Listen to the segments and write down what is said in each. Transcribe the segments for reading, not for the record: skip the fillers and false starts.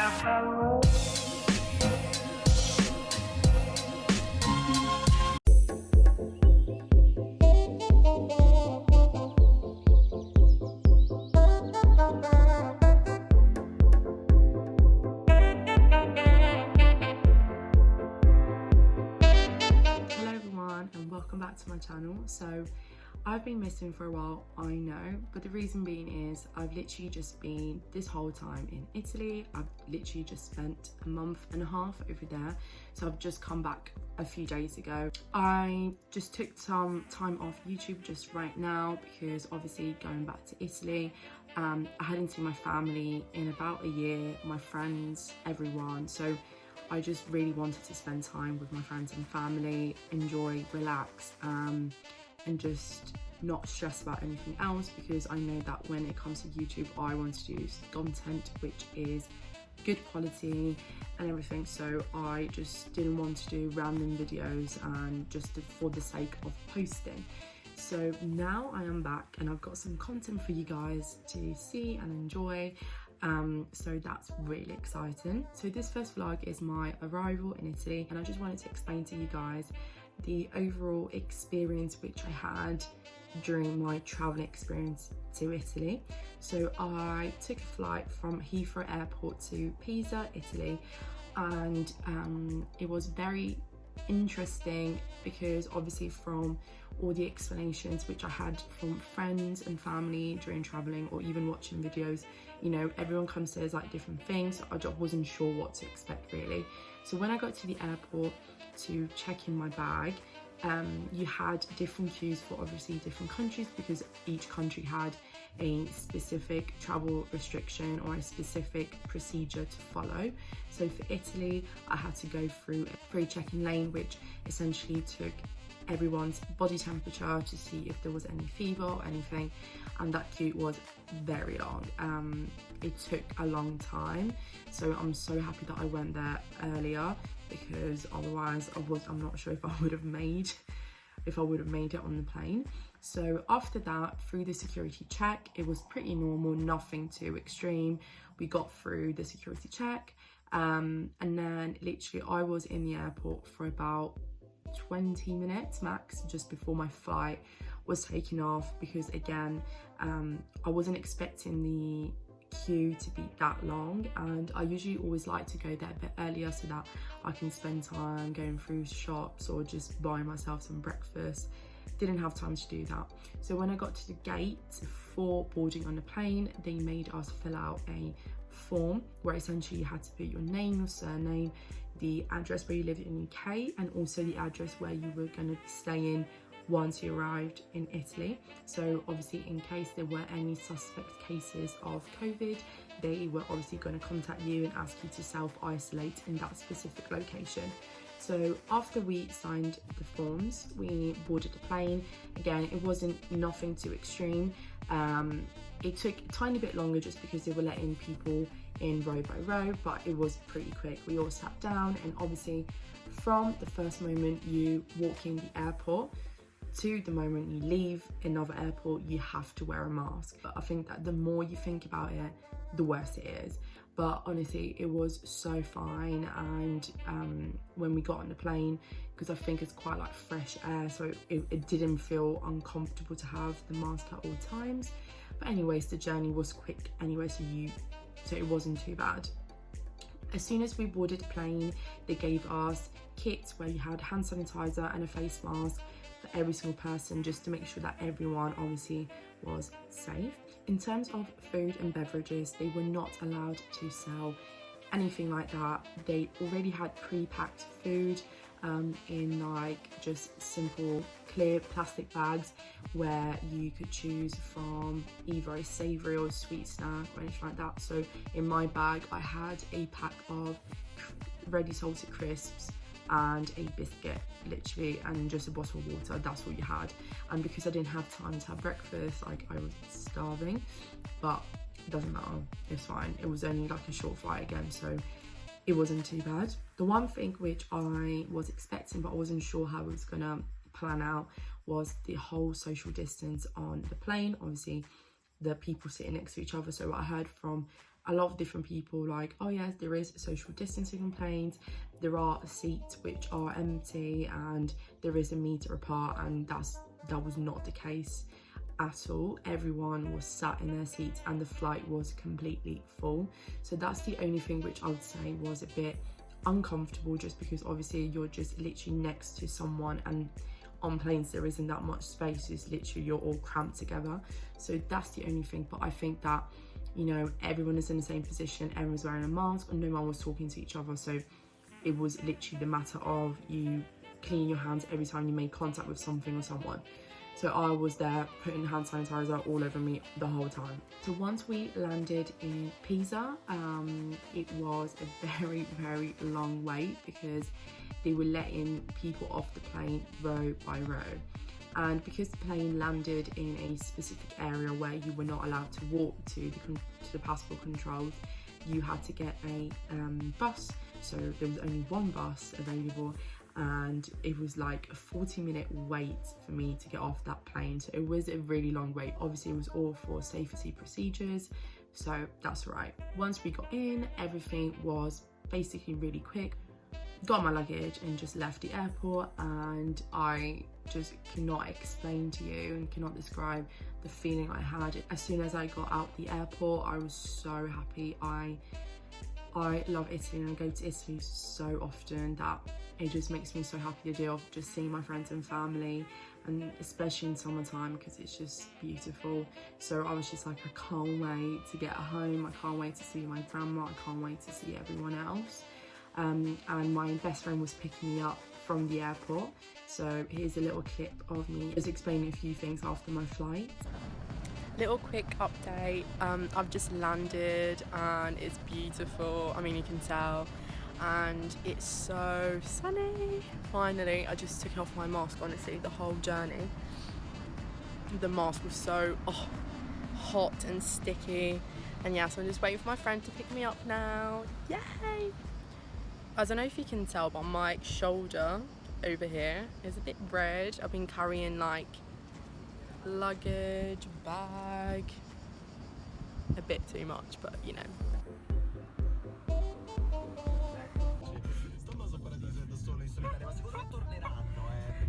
And welcome back to my channel. So I've been missing for a while, I know, but the reason being is I've literally just been this whole time in Italy. I've literally just spent a month and a half over there, so I've just come back a few days ago. I just took some time off YouTube just right now because obviously going back to Italy, I hadn't seen my family in about a year, my friends, everyone, so I just really wanted to spend time with my friends and family, enjoy, relax, and just not stress about anything else, because I know that when it comes to YouTube, I want to do content which is good quality and everything, so I just didn't want to do random videos and just for the sake of posting. So now I am back and I've got some content for you guys to see and enjoy. So that's really exciting. So this first vlog is my arrival in Italy, and I just wanted to explain to you guys the overall experience which I had during my travel experience to Italy. So I took a flight from Heathrow Airport to Pisa, Italy, and it was very interesting because obviously from all the explanations which I had from friends and family during traveling, or even watching videos, you know, everyone kind of says like different things, so I just wasn't sure what to expect really. So when I got to the airport to check in my bag, you had different queues for obviously different countries, because each country had a specific travel restriction or a specific procedure to follow. So for Italy, I had to go through a pre-check-in lane, which essentially took everyone's body temperature to see if there was any fever or anything, and that queue was very long. It took a long time, so I'm so happy that I went there earlier, because otherwise I'm not sure if I would have made it on the plane. So after that, through the security check, it was pretty normal, nothing too extreme. We got through the security check, and then literally I was in the airport for about 20 minutes max just before my flight was taking off, because again, I wasn't expecting the queue to be that long, and I usually always like to go there a bit earlier so that I can spend time going through shops or just buy myself some breakfast. Didn't have time to do that. So when I got to the gate for boarding on the plane, they made us fill out a form where essentially you had to put your name, your surname, the address where you live in the UK, and also the address where you were going to be staying once you arrived in Italy. So obviously in case there were any suspect cases of COVID, they were obviously going to contact you and ask you to self-isolate in that specific location. So after we signed the forms, we boarded the plane. Again, it wasn't nothing too extreme. It took a tiny bit longer just because they were letting people in row by row, but it was pretty quick. We all sat down, and obviously from the first moment you walk in the airport to the moment you leave another airport, you have to wear a mask. But I think that the more you think about it, the worse it is. But honestly, it was so fine. And when we got on the plane, because I think it's quite like fresh air, so it didn't feel uncomfortable to have the mask at all times. But anyways, the journey was quick anyway, so it wasn't too bad. As soon as we boarded the plane, they gave us kits where you had hand sanitizer and a face mask for every single person, just to make sure that everyone obviously was safe. In terms of food and beverages, they were not allowed to sell anything like that. They already had pre-packed food in like just simple clear plastic bags where you could choose from either a savoury or a sweet snack or anything like that. So in my bag I had a pack of ready salted crisps and a biscuit, literally, and just a bottle of water. That's all you had. And because I didn't have time to have breakfast, like, I was starving, but it doesn't matter, it's fine. It was only like a short flight again, so it wasn't too bad. The one thing which I was expecting but I wasn't sure how it was gonna plan out was the whole social distance on the plane. Obviously the people sitting next to each other. So I heard from a lot of different people like, oh yes, there is social distancing complaints, there are seats which are empty and there is a meter apart, and that was not the case at all. Everyone was sat in their seats and the flight was completely full. So that's the only thing which I would say was a bit uncomfortable, just because obviously you're just literally next to someone, and on planes there isn't that much space. It's literally you're all cramped together. So that's the only thing. But I think that, you know, everyone is in the same position, everyone's wearing a mask and no one was talking to each other. So it was literally the matter of you cleaning your hands every time you made contact with something or someone. So I was there putting hand sanitizer all over me the whole time. So once we landed in Pisa, it was a very, very long wait, because they were letting people off the plane row by row. And because the plane landed in a specific area where you were not allowed to walk to the passport controls, you had to get a bus. So there was only one bus available, and it was like a 40-minute wait for me to get off that plane. So it was a really long wait. Obviously it was all for safety procedures, so that's right. Once we got in, everything was basically really quick. Got my luggage and just left the airport, and I just cannot explain to you and cannot describe the feeling I had. As soon as I got out the airport, I was so happy. I love Italy and I go to Italy so often that it just makes me so happy, the idea of just seeing my friends and family, and especially in summertime because it's just beautiful. So I was just like, I can't wait to get home, I can't wait to see my grandma, I can't wait to see everyone else. And my best friend was picking me up from the airport. So here's a little clip of me just explaining a few things after my flight. Little quick update, I've just landed and it's beautiful, I mean you can tell, and it's so sunny. Finally, I just took off my mask, honestly, the whole journey. The mask was so hot and sticky, and yeah, so I'm just waiting for my friend to pick me up now. Yay! I don't know if you can tell, but my shoulder over here is a bit red. I've been carrying like luggage, bag, a bit too much, but you know.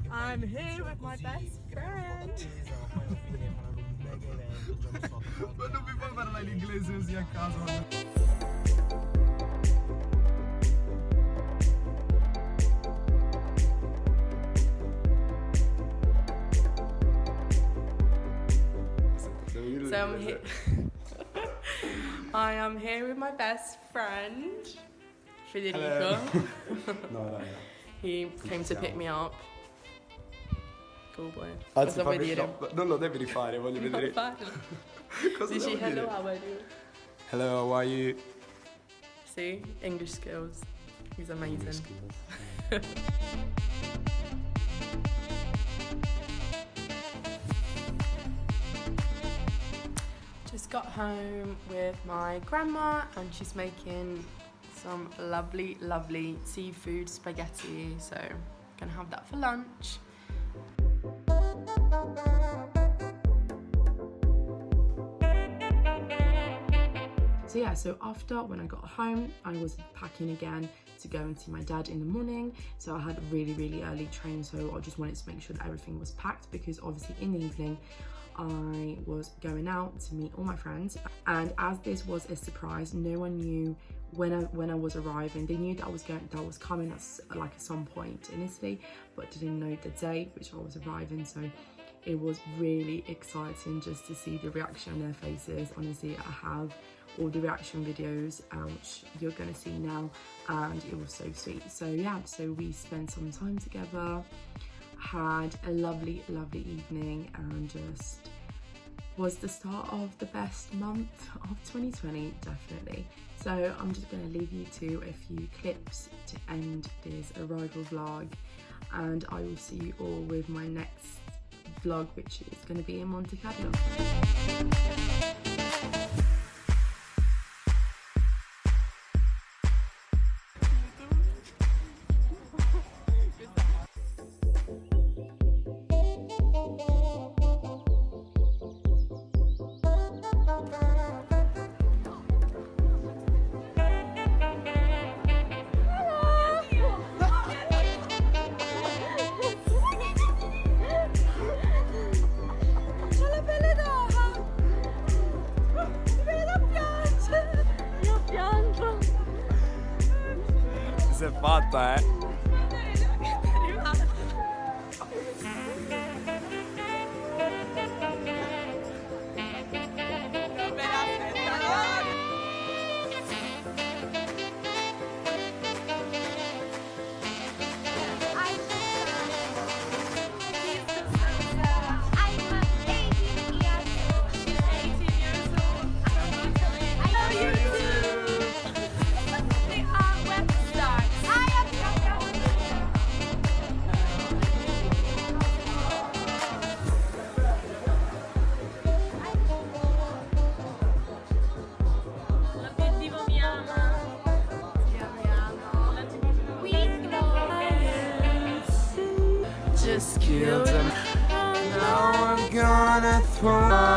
I'm here with my best friend. Ma non mi puoi parlare in inglese così a caso. So I'm here. I am here with my best friend, Federico. No. He came to pick me up. Cool boy. Anzi, non lo devi rifare, voglio vedere. Cosa Dici devo hello, dire? how are you? Hello, how are you? See, English skills. He's amazing. Just got home with my grandma and she's making some lovely, lovely seafood spaghetti. So I'm gonna have that for lunch. So yeah, so after when I got home, I was packing again to go and see my dad in the morning. So I had a really, really early train, so I just wanted to make sure that everything was packed, because obviously in the evening I was going out to meet all my friends. And as this was a surprise, no one knew when I was arriving. They knew that I was coming at some point in Italy, but didn't know the date which I was arriving. So it was really exciting just to see the reaction on their faces. Honestly, I have all the reaction videos which you're going to see now, and it was so sweet. So yeah, so we spent some time together, had a lovely, lovely evening, and just was the start of the best month of 2020, definitely. So I'm just going to leave you to a few clips to end this arrival vlog, and I will see you all with my next vlog, which is going to be in Monte Carlo. si è fatta, L'obiettivo mi ama. Ti amiamo. Just killed him. Now I'm gonna throw